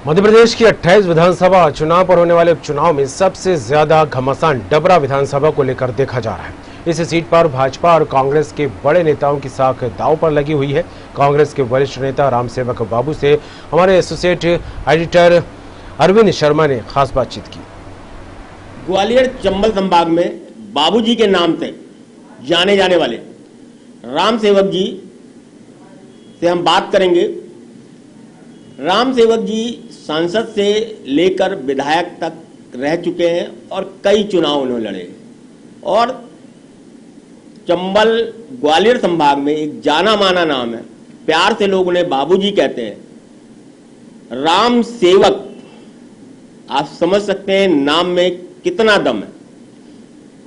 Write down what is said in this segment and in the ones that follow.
मध्य प्रदेश की 28 विधानसभा चुनाव पर होने वाले उपचुनाव में सबसे ज्यादा घमासान डबरा विधानसभा को लेकर देखा जा रहा है। इस सीट पर भाजपा और कांग्रेस के बड़े नेताओं की साख दांव पर लगी हुई है। कांग्रेस के वरिष्ठ नेता रामसेवक बाबू से हमारे एसोसिएट एडिटर अरविंद शर्मा ने खास बातचीत की। ग्वालियर चंबल संभाग में बाबूजी के नाम से जाने जाने वाले रामसेवक जी से हम बात करेंगे। रामसेवक जी सांसद से लेकर विधायक तक रह चुके हैं और कई चुनाव उन्होंने लड़े और चंबल ग्वालियर संभाग में एक जाना माना नाम है, प्यार से लोग उन्हें बाबूजी कहते हैं। रामसेवक, आप समझ सकते हैं नाम में कितना दम है।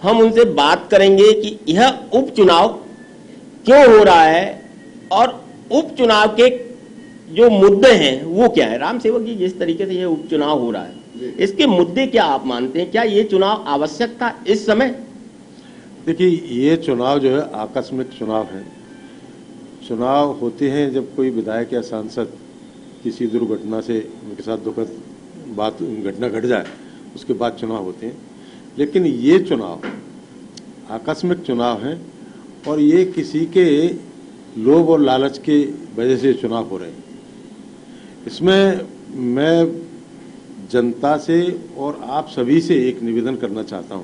हम उनसे बात करेंगे कि यह उपचुनाव क्यों हो रहा है और उपचुनाव के जो मुद्दे हैं वो क्या है। रामसेवक जी, जिस तरीके से ये उपचुनाव हो रहा है, इसके मुद्दे क्या आप मानते हैं? क्या ये चुनाव आवश्यक था इस समय? देखिए, ये चुनाव जो है आकस्मिक चुनाव है। चुनाव होते हैं जब कोई विधायक या सांसद किसी दुर्घटना से उनके साथ दुखद घटना घट जाए, उसके बाद चुनाव होते हैं। लेकिन ये चुनाव आकस्मिक चुनाव है और ये किसी के लोभ और लालच के वजह से चुनाव हो रहे हैं। इसमें मैं जनता से और आप सभी से एक निवेदन करना चाहता हूं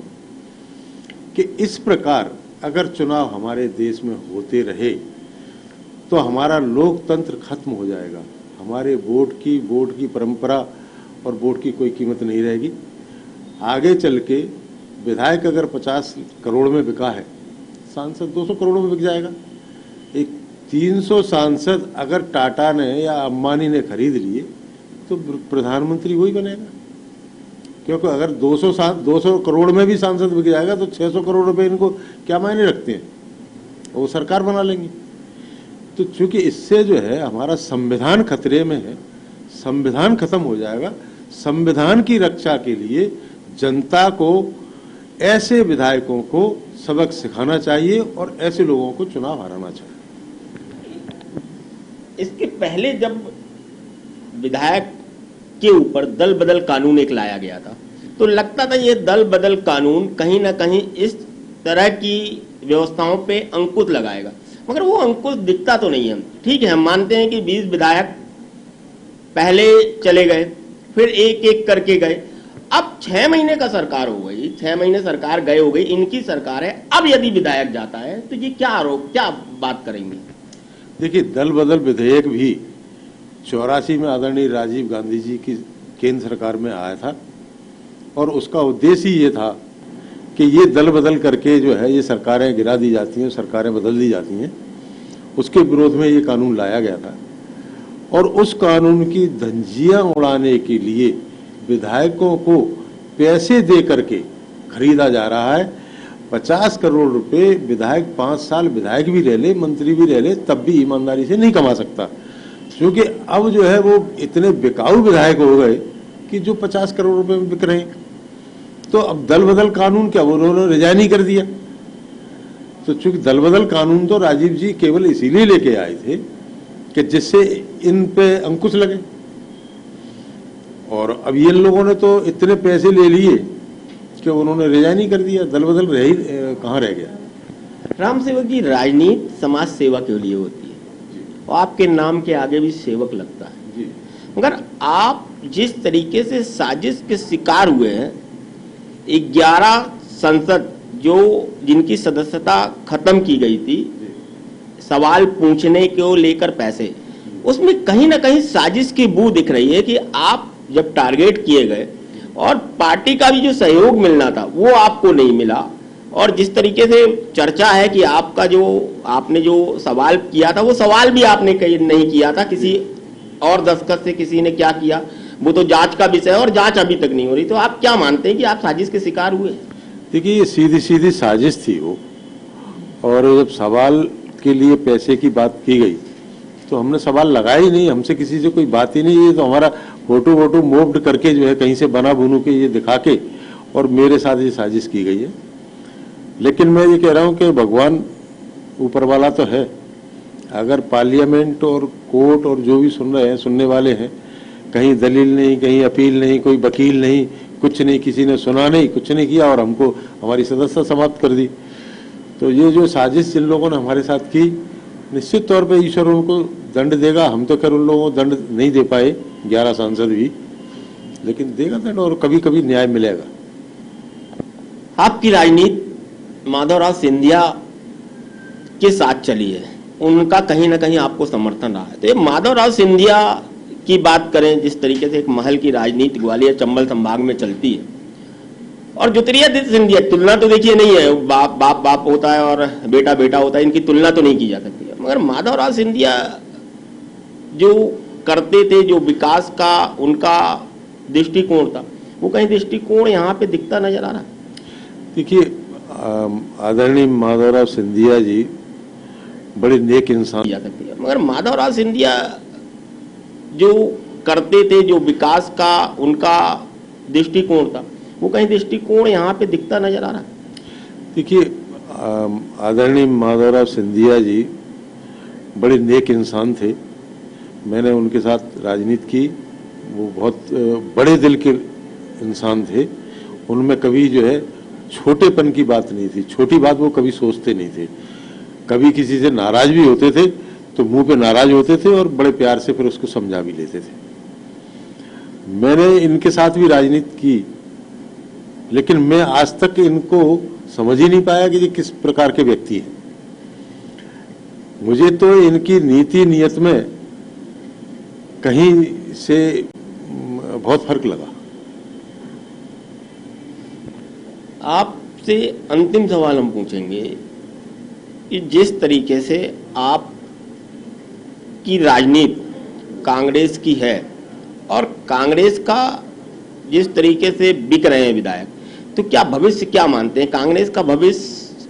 कि इस प्रकार अगर चुनाव हमारे देश में होते रहे तो हमारा लोकतंत्र खत्म हो जाएगा। हमारे वोट की परंपरा और वोट की कोई कीमत नहीं रहेगी। आगे चल के विधायक अगर 50 करोड़ में बिका है, सांसद 200 करोड़ में बिक जाएगा। एक 300 सांसद अगर टाटा ने या अंबानी ने खरीद लिए तो प्रधानमंत्री वही बनेगा, क्योंकि अगर 200 करोड़ में भी सांसद बिक जाएगा तो 600 करोड़ रुपए इनको क्या मायने रखते हैं, वो सरकार बना लेंगे। तो चूंकि इससे जो है हमारा संविधान खतरे में है, संविधान खत्म हो जाएगा। संविधान की रक्षा के लिए जनता को ऐसे विधायकों को सबक सिखाना चाहिए और ऐसे लोगों को चुनाव हराना चाहिए। इसके पहले जब विधायक के ऊपर दल बदल कानून एक लाया गया था तो लगता था ये दल बदल कानून कहीं ना कहीं इस तरह की व्यवस्थाओं पे अंकुश लगाएगा, मगर वो अंकुश दिखता तो नहीं है। ठीक है, हम मानते हैं कि 20 विधायक पहले चले गए, फिर एक एक करके गए। अब 6 महीने का सरकार हो गई, 6 महीने सरकार गए हो गई, इनकी सरकार है। अब यदि विधायक जाता है तो ये क्या आरोप, क्या बात करेंगे? देखिए, दल बदल विधेयक भी 84 में आदरणीय राजीव गांधी जी की केंद्र सरकार में आया था और उसका उद्देश्य ही ये था कि ये दल बदल करके जो है ये सरकारें गिरा दी जाती हैं, सरकारें बदल दी जाती हैं। उसके विरोध में ये कानून लाया गया था और उस कानून की धज्जियां उड़ाने के लिए विधायकों को पैसे दे करके खरीदा जा रहा है। 50 करोड़ रुपए विधायक 5 साल विधायक भी रह ले, मंत्री भी रह ले, तब भी ईमानदारी से नहीं कमा सकता, क्योंकि अब जो है वो इतने बिकाऊ विधायक हो गए कि जो 50 करोड़ रुपए में बिक रहे हैं। तो अब दल बदल कानून क्या, उन्होंने रिजाइन ही कर दिया। तो चूंकि दल बदल कानून तो राजीव जी केवल इसीलिए लेके आए थे कि जिससे इन पे अंकुश लगे, और अब ये लोगों ने तो इतने पैसे ले लिए कि उन्होंने रिजाइन ही कर दिया। दल बदल कहाँ रह गया। रामसेवक जी, राजनीति समाज सेवा के लिए होती है और आपके नाम के आगे भी सेवक लगता है जी। मगर आप जिस तरीके से साजिश के शिकार हुए हैं, 11 संसद जिनकी सदस्यता खत्म की गई थी, सवाल पूछने को लेकर पैसे, उसमें कहीं ना कहीं साजिश की बू दिख रही है कि आप जब टारगेट किए गए और पार्टी का भी जो सहयोग मिलना था वो आपको नहीं मिला, और जिस तरीके से चर्चा है कि आपने जो सवाल किया था वो सवाल भी आपने नहीं किया था, किसी और दस्तखत से किसी ने क्या किया वो तो जांच का विषय है और जांच अभी तक नहीं हो रही। तो आप क्या मानते हैं कि आप साजिश के शिकार हुए? देखिए, ये सीधी सीधी साजिश थी वो, और जब सवाल के लिए पैसे की बात की गई तो हमने सवाल लगाया ही नहीं, हमसे किसी से कोई बात ही नहीं। ये तो हमारा फोटो मोफ्ड करके जो है कहीं से बना बुनू के ये दिखा के और मेरे साथ ये साजिश की गई है। लेकिन मैं ये कह रहा हूं कि भगवान ऊपर वाला तो है, अगर पार्लियामेंट और कोर्ट और जो भी सुन रहे हैं, सुनने वाले हैं, कहीं दलील नहीं, कहीं अपील नहीं, कोई वकील नहीं, कुछ नहीं, किसी ने सुना नहीं, कुछ नहीं किया और हमको हमारी सदस्यता समाप्त कर दी। तो ये जो साजिश जिन लोगों ने हमारे साथ की, निश्चित तौर पे ईश्वर उनको दंड देगा। हम तो खैर उन लोगों को दंड नहीं दे पाए, 11 सांसद भी, लेकिन देगा दंड और कभी कभी न्याय मिलेगा। आपकी राजनीति माधवराव सिंधिया के साथ चली है, उनका कहीं ना कहीं आपको समर्थन रहा है। तो ये माधवराव सिंधिया की बात करें, जिस तरीके से एक महल की राजनीति ग्वालियर चंबल संभाग में चलती है, और ज्योतिरादित्य सिंधिया, तुलना तो देखिए नहीं है, बाप बाप बाप होता है और बेटा बेटा होता है, इनकी तुलना तो नहीं की जा सकती है। मगर माधवराव सिंधिया जो करते थे, जो विकास का उनका दृष्टिकोण था, वो कहीं दृष्टिकोण यहाँ पे दिखता नजर आ रहा है। देखिए, आदरणीय माधवराव सिंधिया जी बड़े नेक इंसान जा सकती है, मगर माधवराव सिंधिया जो करते थे, जो विकास का उनका दृष्टिकोण था, वो कहीं दृष्टिकोण यहाँ पे दिखता नजर आ रहा है। देखिए, आदरणीय माधवराव सिंधिया जी बड़े नेक इंसान थे। मैंने उनके साथ राजनीति की, वो बहुत बड़े दिल के इंसान थे। उनमें कभी जो है छोटेपन की बात नहीं थी, छोटी बात वो कभी सोचते नहीं थे। कभी किसी से नाराज भी होते थे तो मुंह पे नाराज होते थे और बड़े प्यार से फिर उसको समझा भी लेते थे। मैंने इनके साथ भी राजनीति की, लेकिन मैं आज तक इनको समझ ही नहीं पाया कि ये किस प्रकार के व्यक्ति हैं। मुझे तो इनकी नीति नियत में कहीं से बहुत फर्क लगा। आपसे अंतिम सवाल हम पूछेंगे कि जिस तरीके से आप की राजनीति कांग्रेस की है और कांग्रेस का जिस तरीके से बिक रहे हैं विधायक, तो क्या भविष्य क्या मानते हैं, कांग्रेस का भविष्य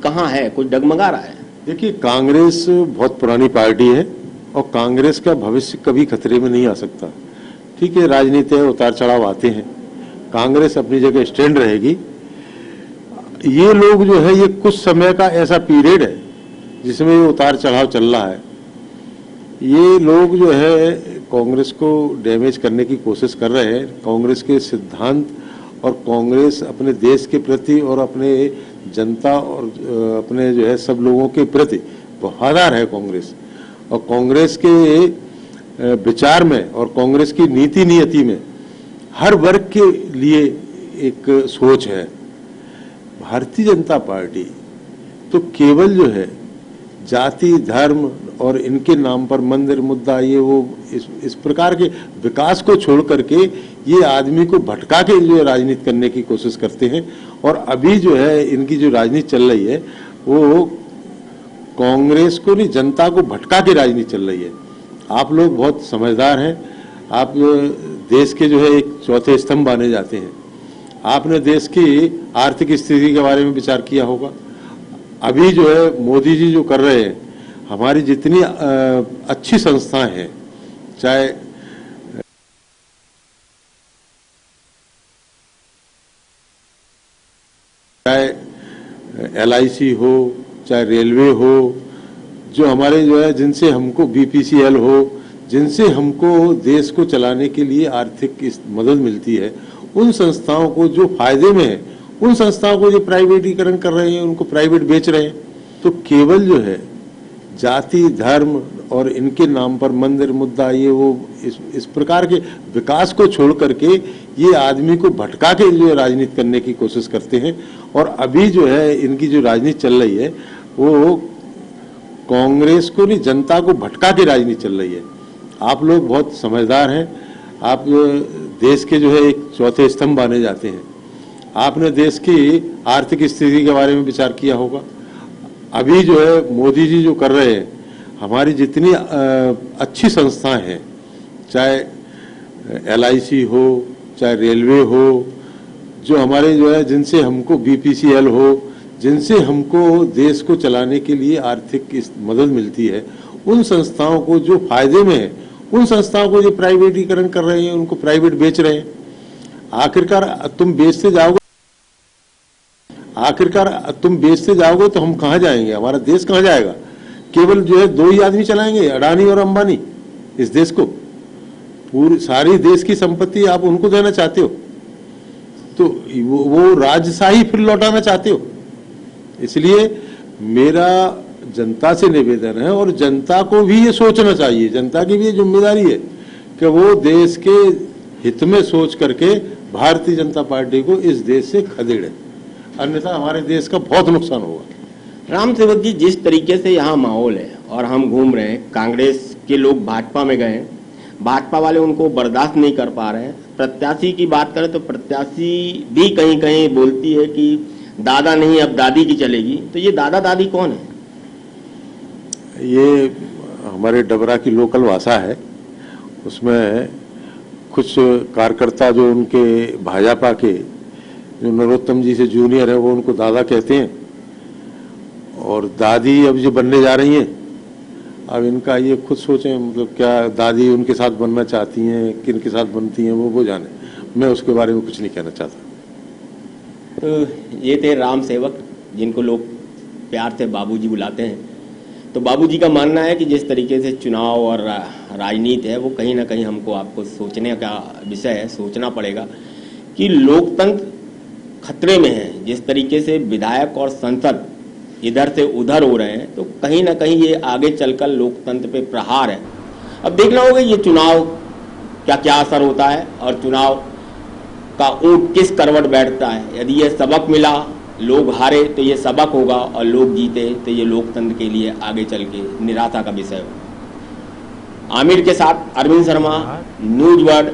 कहाँ है, कुछ डगमगा रहा है? देखिए, कांग्रेस बहुत पुरानी पार्टी है और कांग्रेस का भविष्य कभी खतरे में नहीं आ सकता। ठीक है, राजनीति है, उतार चढ़ाव आते हैं, कांग्रेस अपनी जगह स्टैंड रहेगी। ये लोग जो है, ये कुछ समय का ऐसा पीरियड है जिसमें ये उतार चढ़ाव चल रहा है। ये लोग जो है कांग्रेस को डैमेज करने की कोशिश कर रहे हैं। कांग्रेस के सिद्धांत और कांग्रेस अपने देश के प्रति और अपने जनता और अपने जो है सब लोगों के प्रति वफादार है कांग्रेस। और कांग्रेस के विचार में और कांग्रेस की नीति नियति में हर वर्ग के लिए एक सोच है। भारतीय जनता पार्टी तो केवल जो है जाति, धर्म और इनके नाम पर मंदिर मुद्दा, ये वो इस प्रकार के विकास को छोड़ करके ये आदमी को भटका के जो राजनीति करने की कोशिश करते हैं। और अभी जो है इनकी जो राजनीति चल रही है वो कांग्रेस को नहीं, जनता को भटका के राजनीति चल रही है। आप लोग बहुत समझदार हैं, आप देश के जो है एक चौथे स्तंभ माने जाते हैं। आपने देश की आर्थिक स्थिति के बारे में विचार किया होगा। अभी जो है मोदी जी जो कर रहे हैं, हमारी जितनी अच्छी संस्थाएं हैं, चाहे LIC हो, चाहे रेलवे हो, जो हमारे जो है जिनसे हमको BPCL हो, जिनसे हमको देश को चलाने के लिए आर्थिक मदद मिलती है, उन संस्थाओं को जो फायदे में है, उन संस्थाओं को जो प्राइवेटीकरण कर रहे हैं, उनको प्राइवेट बेच रहे हैं। तो केवल जो है जाति, धर्म और इनके नाम पर मंदिर मुद्दा, ये वो इस प्रकार के विकास को छोड़ करके ये आदमी को भटका के जो राजनीति करने की कोशिश करते हैं। और अभी जो है इनकी जो राजनीति चल रही है वो कांग्रेस को नहीं, जनता को भटका के राजनीति चल रही है। आप लोग बहुत समझदार हैं, आप देश के जो है एक चौथे स्तंभ माने जाते हैं। आपने देश की आर्थिक स्थिति के बारे में विचार किया होगा। अभी जो है मोदी जी जो कर रहे हैं, हमारी जितनी अच्छी संस्थाएं हैं, चाहे LIC हो, चाहे रेलवे हो, जो हमारे जो है जिनसे हमको BPCL हो, जिनसे हमको देश को चलाने के लिए आर्थिक मदद मिलती है, उन संस्थाओं को जो फायदे में है, उन संस्थाओं को जो प्राइवेटीकरण कर रहे हैं, उनको प्राइवेट बेच रहे हैं। आखिरकार तुम बेचते जाओगे तो हम कहाँ जाएंगे, हमारा देश कहाँ जाएगा? केवल जो है दो ही आदमी चलाएंगे, अडानी और अंबानी, इस देश को। पूरी सारी देश की संपत्ति आप उनको देना चाहते हो, तो वो राजशाही फिर लौटाना चाहते हो। इसलिए मेरा जनता से निवेदन है, और जनता को भी ये सोचना चाहिए, जनता की भी ये जिम्मेदारी है कि वो देश के हित में सोच करके भारतीय जनता पार्टी को इस देश से खदेड़े, अन्यथा हमारे देश का बहुत नुकसान होगा। राम सेवक जी, जिस तरीके से यहाँ माहौल है और हम घूम रहे हैं, कांग्रेस के लोग भाजपा में गए हैं, भाजपा वाले उनको बर्दाश्त नहीं कर पा रहे हैं। प्रत्याशी की बात करें तो प्रत्याशी भी कहीं कहीं बोलती है कि दादा नहीं अब दादी की चलेगी, तो ये दादा दादी कौन है? ये हमारे डबरा की लोकल भाषा है, उसमें कुछ कार्यकर्ता जो उनके भाजपा के जो नरोत्तम जी से जूनियर है वो उनको दादा कहते हैं, और दादी अब जो बनने जा रही हैं, अब इनका ये खुद सोचें, मतलब क्या दादी उनके साथ बनना चाहती हैं, किन के साथ बनती हैं वो जाने, मैं उसके बारे में कुछ नहीं कहना चाहता। तो ये थे राम सेवक, जिनको लोग प्यार से बाबूजी बुलाते हैं। तो बाबूजी का मानना है कि जिस तरीके से चुनाव और राजनीति है वो कहीं ना कहीं हमको आपको सोचने का विषय है, सोचना पड़ेगा कि लोकतंत्र खतरे में है। जिस तरीके से विधायक और संसद इधर से उधर हो रहे हैं, तो कहीं ना कहीं ये आगे चलकर लोकतंत्र पे प्रहार है। अब देखना होगा ये चुनाव क्या क्या असर होता है और चुनाव का ऊंट किस करवट बैठता है। यदि ये सबक मिला, लोग हारे तो ये सबक होगा, और लोग जीते तो ये लोकतंत्र के लिए आगे चल के निराशा का विषय होगा। आमिर के साथ अरविंद शर्मा, न्यूज वर्ल्ड,